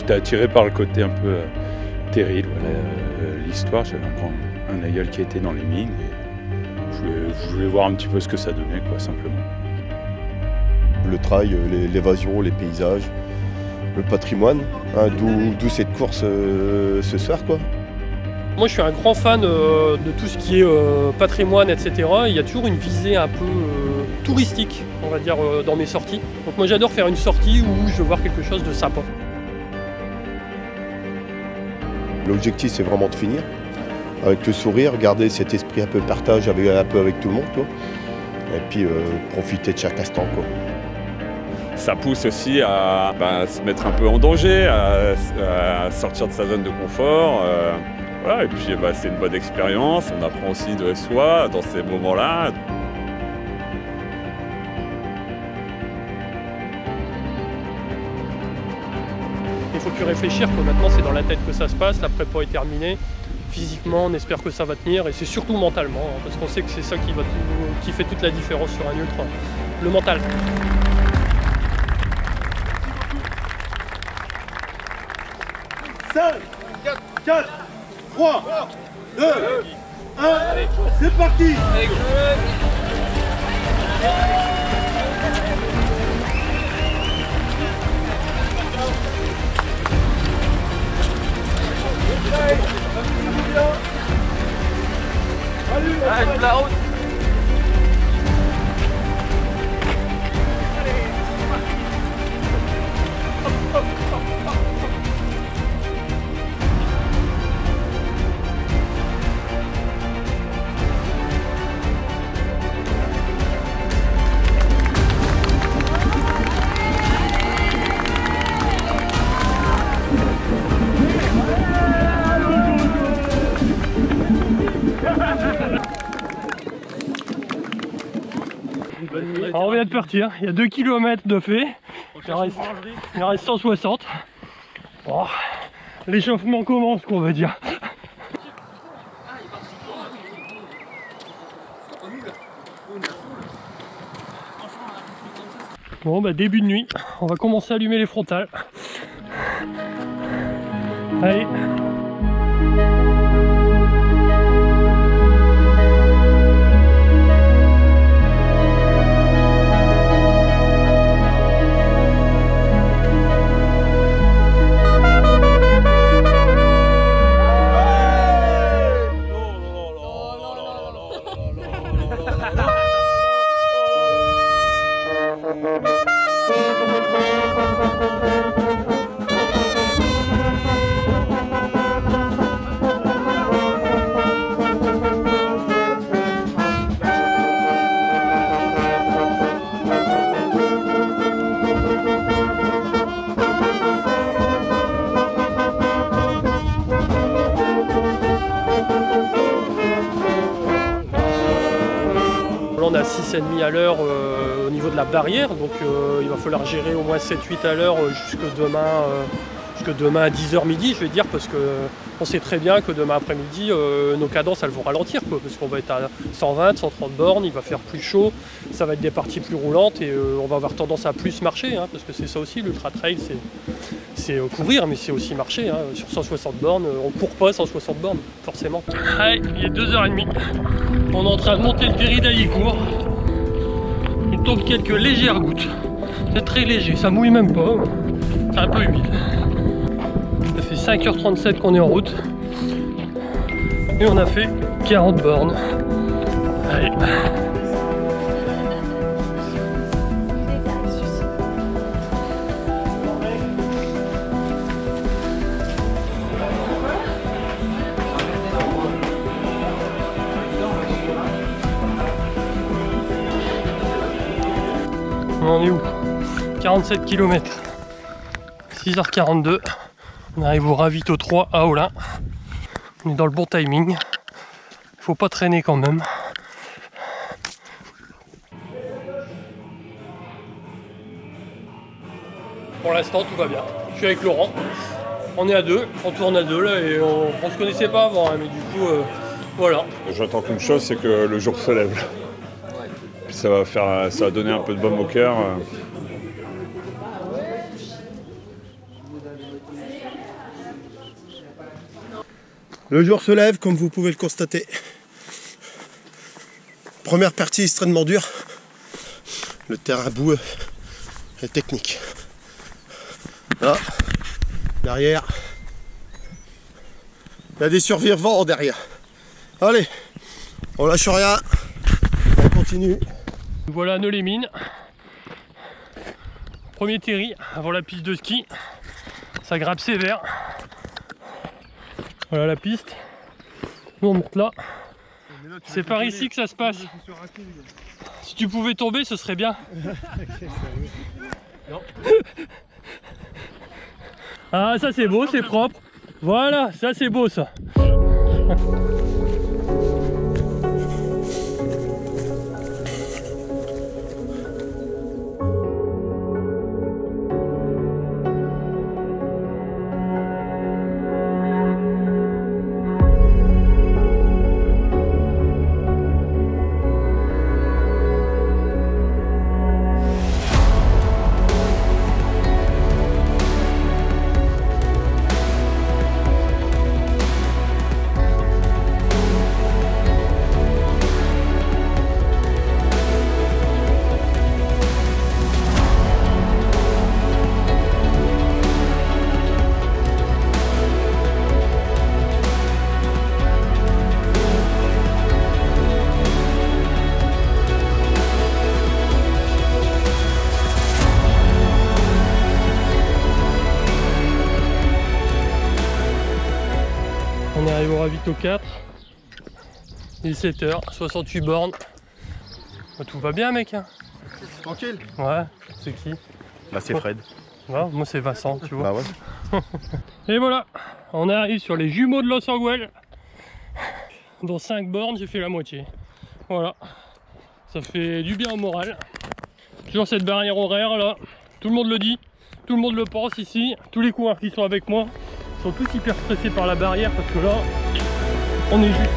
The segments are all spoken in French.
j'étais attiré par le côté un peu terrible, voilà, l'histoire. J'avais un aïeul qui était dans les mines et je voulais voir un petit peu ce que ça donnait, quoi, simplement. Le trail, l'évasion, les paysages, le patrimoine, hein, d'où cette course ce soir, quoi. Moi je suis un grand fan de tout ce qui est patrimoine, etc. Il y a toujours une visée un peu touristique, on va dire, dans mes sorties. Donc moi j'adore faire une sortie où je veux voir quelque chose de sympa. L'objectif c'est vraiment de finir, avec le sourire, garder cet esprit un peu partage avec tout le monde, quoi. Et puis profiter de chaque instant, quoi. Ça pousse aussi à se mettre un peu en danger, à sortir de sa zone de confort. Voilà, et puis c'est une bonne expérience, on apprend aussi de soi dans ces moments-là. Il faut plus réfléchir, quoi. Maintenant c'est dans la tête que ça se passe, la prépa est terminée. Physiquement on espère que ça va tenir et c'est surtout mentalement, hein, parce qu'on sait que c'est ça qui fait toute la différence sur un ultra, le mental. Cinq, 4, 3, 2, 1, c'est parti! Allez, la route. Alors on vient de partir, il y a 2 km de fait, il reste 160. Oh, l'échauffement commence, qu'on va dire. Bon bah début de nuit, on va commencer à allumer les frontales. Allez. On a 6,5 à l'heure au niveau de la barrière, donc il va falloir gérer au moins 7-8 à l'heure jusque demain à 10h midi, je vais dire, parce qu'on sait très bien que demain après-midi nos cadences elles vont ralentir, quoi, parce qu'on va être à 120, 130 bornes, il va faire plus chaud, ça va être des parties plus roulantes et on va avoir tendance à plus marcher, hein, parce que c'est ça aussi l'ultra trail, c'est courir, mais c'est aussi marcher, hein. Sur 160 bornes, on court pas 160 bornes, forcément. Allez, il est 2h30, on est en train de monter le péri d'Alicourt. Il tombe quelques légères gouttes, c'est très léger, ça mouille même pas, c'est un peu humide. Ça fait 5h37 qu'on est en route et on a fait 40 bornes. Allez. On en est où? 47 km. 6h42. On arrive au ravito 3 à Olin. On est dans le bon timing. Il faut pas traîner quand même. Pour l'instant tout va bien. Je suis avec Laurent. On est à deux, on tourne à deux là et on se connaissait pas avant, hein, mais du coup voilà. J'attends qu'une chose, c'est que le jour se lève. Puis ça va donner un peu de baume au cœur. Le jour se lève, comme vous pouvez le constater. Première partie extrêmement dure. Le terrain boueux et technique. Là, derrière, il y a des survivants derrière. Allez, on lâche rien, on continue. Voilà Neu-les-Mines. Premier terri avant la piste de ski. Ça grappe sévère. Voilà la piste. Nous on monte là. C'est par ici que ça se passe. Si tu pouvais tomber, ce serait bien. Non. Ah, ça c'est beau, c'est propre. Voilà, ça c'est beau ça. On arrive au ravito 4. Il est 7h, 68 bornes. Bah, tout va bien mec hein. Tranquille. Ouais, c'est qui? Bah c'est Fred. Ouais, moi c'est Vincent, tu vois. Bah ouais. Et voilà, on arrive sur les jumeaux de Los Angeles. Dans 5 bornes, j'ai fait la moitié. Voilà, ça fait du bien au moral. Toujours cette barrière horaire là, tout le monde le dit, tout le monde le pense ici. Tous les coureurs qui sont avec moi sont tous hyper stressés par la barrière parce que là, on est juste.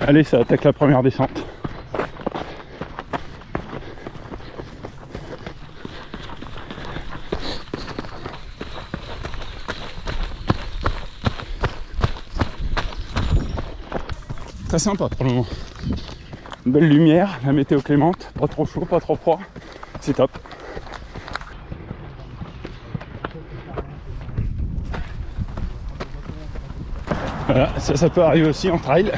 Allez, ça attaque la première descente. Très sympa pour le moment. Une belle lumière, la météo clémente, pas trop chaud, pas trop froid. C'est top. Voilà, ça peut arriver aussi en trail.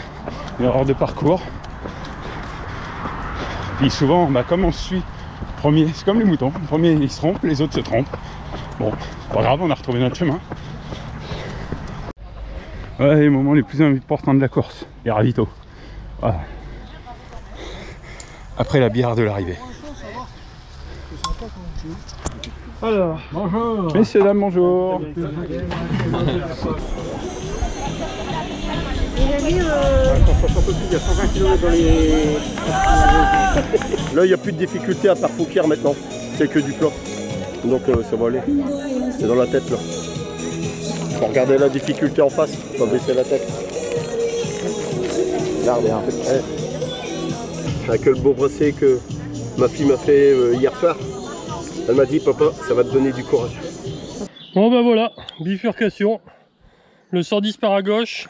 Une erreur de parcours. Puis souvent, bah, comme on suit premier, c'est comme les moutons, le premier il se trompe, les autres se trompent. Bon, c'est pas grave, on a retrouvé notre chemin. Ouais, les moments les plus importants de la course, les ravitaux. Voilà. Après la bière de l'arrivée. Alors, bonjour. Messieurs, dames, bonjour. Il y a 120 km dans les... Là, il n'y a plus de difficulté à part Fouquier maintenant. C'est que du plat. Donc ça va aller. C'est dans la tête là. Faut regarder la difficulté en face. Faut baisser la tête. Regardez un peu. Avec le beau bracelet que ma fille m'a fait hier soir. Elle m'a dit, papa, ça va te donner du courage. Bon bah voilà, bifurcation. Le 110 par à gauche,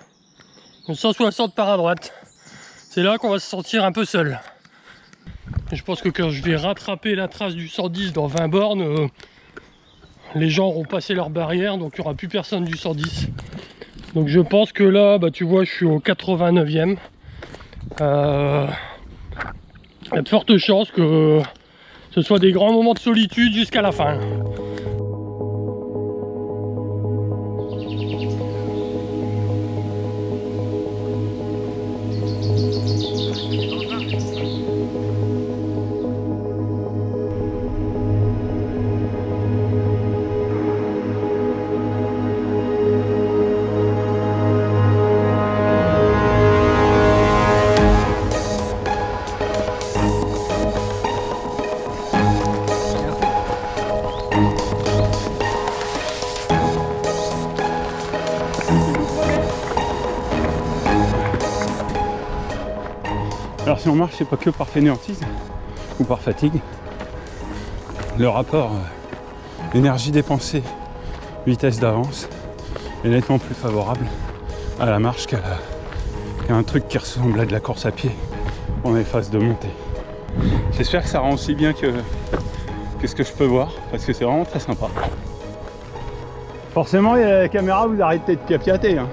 le 160 par à droite. C'est là qu'on va se sentir un peu seul. Et je pense que quand je vais rattraper la trace du 110 dans 20 bornes, les gens auront passé leur barrière, donc il n'y aura plus personne du 110. Donc je pense que là, bah, tu vois, je suis au 89e. Il y a de fortes chances que ce soit des grands moments de solitude jusqu'à la fin. Alors si on marche, c'est pas que par fainéantise ou par fatigue. Le rapport énergie dépensée, vitesse d'avance est nettement plus favorable à la marche qu'à un truc qui ressemble à de la course à pied en phase de montée. J'espère que ça rend aussi bien que ce que je peux voir, parce que c'est vraiment très sympa. Forcément, il y a la caméra, vous arrêtez de capiater. Hein.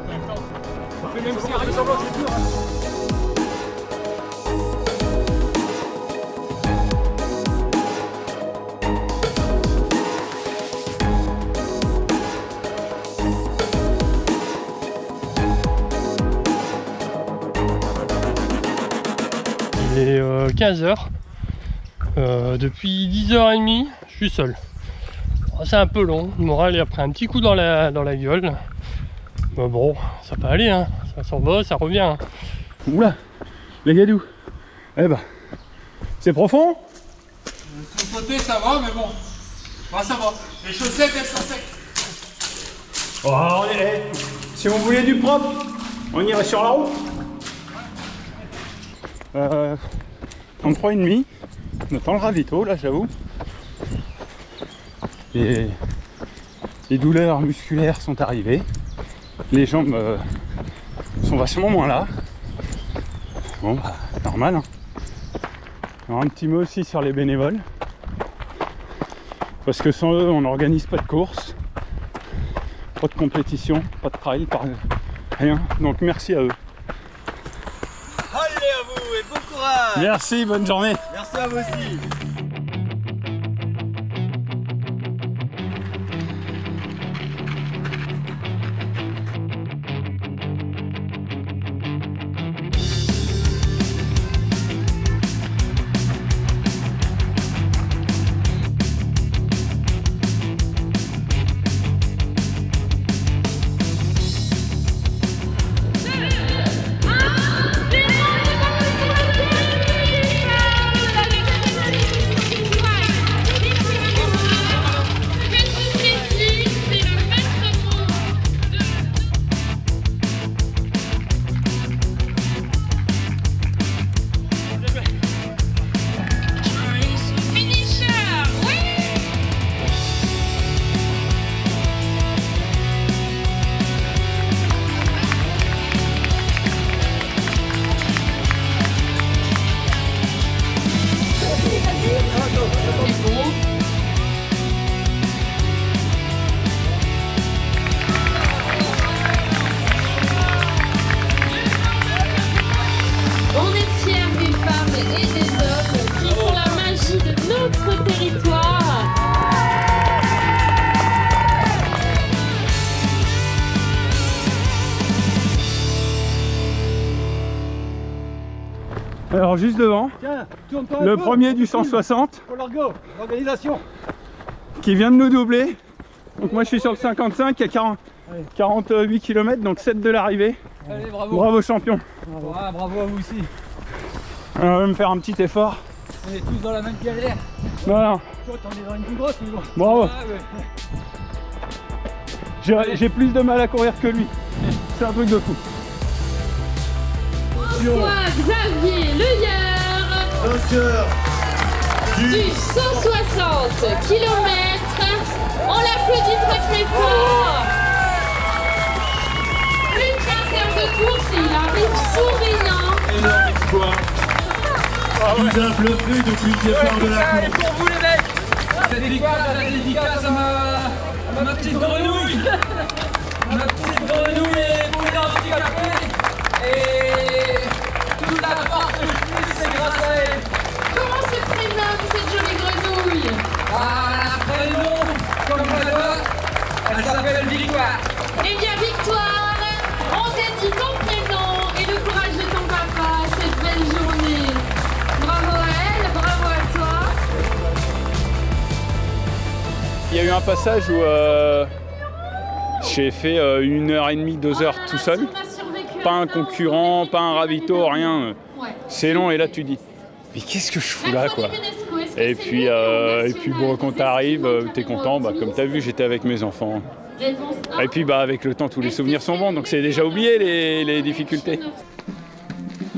Il est 15h. Depuis 10h30, je suis seul. C'est un peu long. Le moral il a pris un petit coup dans la gueule. Mais bon, ça peut aller, hein. Ça s'en va, ça revient. Hein. Oula, les gadous. Eh ben, c'est profond. Sur le côté, ça va, mais bon. Bah, ça va. Les chaussettes, elles sont secs. Oh, si on voulait du propre, on irait sur la route. 33,5. On attend le ravito là, j'avoue. Et les douleurs musculaires sont arrivées. Les jambes sont vachement moins là. Bon bah normal hein. Alors, un petit mot aussi sur les bénévoles. Parce que sans eux on n'organise pas de course, pas de compétition, pas de trail, rien. Donc merci à eux. Allez à vous et bon courage. Merci, bonne journée. Merci à vous aussi. On est fiers des femmes et des hommes qui font la magie de notre territoire. Alors juste devant, Tiens, tourne-toi un le peu. premier du 160 Pour l'orgo, l'organisation. qui vient de nous doubler. Donc moi je suis sur le 55 qui a 48 km, donc 7 de l'arrivée. Allez, bravo. Bravo champion. Bravo. Ah, bravo à vous aussi. On va me faire un petit effort. On est tous dans la même galère. Voilà, Toi, t'en es dans une plus grosse, mais bon. bravo. Ah, ouais. J'ai plus de mal à courir que lui. C'est un truc de fou. François Xavier Leyeur du 160 km. On l'applaudit très très fort. Une quinzaine de courses et il arrive souriant. Énorme exploit. Vous applaudissez depuis le départ de la course. Pour vous les mecs, cette victoire, la dédicace à ma petite grenouille. Ma petite grenouille est pour les handicapés. Et toute la force que je puisse, c'est grâce à elle. Comment se prénomme cette jolie grenouille? Ah, la prénom, comme ça doit, elle s'appelle Victoire. Eh bien Victoire, on dédie ton prénom et le courage de ton papa à cette belle journée. Bravo à elle, bravo à toi. Il y a eu un passage où j'ai fait 1h30, 2 heures tout seul. Pas un concurrent, pas un ravito, rien. C'est long et là tu dis, mais qu'est-ce que je fous là quoi? Et puis bon, quand t'arrives, t'es content, bah, comme t'as vu, j'étais avec mes enfants. Et puis bah avec le temps, tous les souvenirs sont bons, donc c'est déjà oublié les difficultés.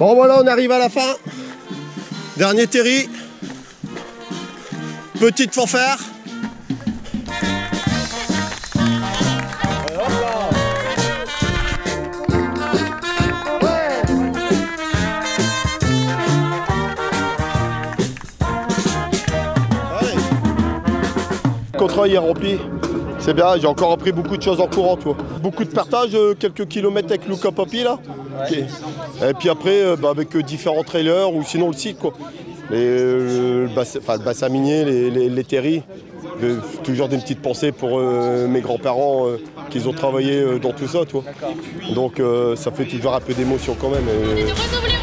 Bon voilà, on arrive à la fin. Dernier terri. Petite fanfare. Le contrat est rempli. C'est bien, j'ai encore appris beaucoup de choses en courant, toi. Beaucoup de partage, quelques kilomètres avec Luca Papi là. Okay. Et puis après, avec différents trailers ou sinon le site quoi. Le bassin minier, les terris. Toujours des petites pensées pour mes grands-parents qui ont travaillé dans tout ça, toi. Donc ça fait toujours un peu d'émotion quand même. De renouveler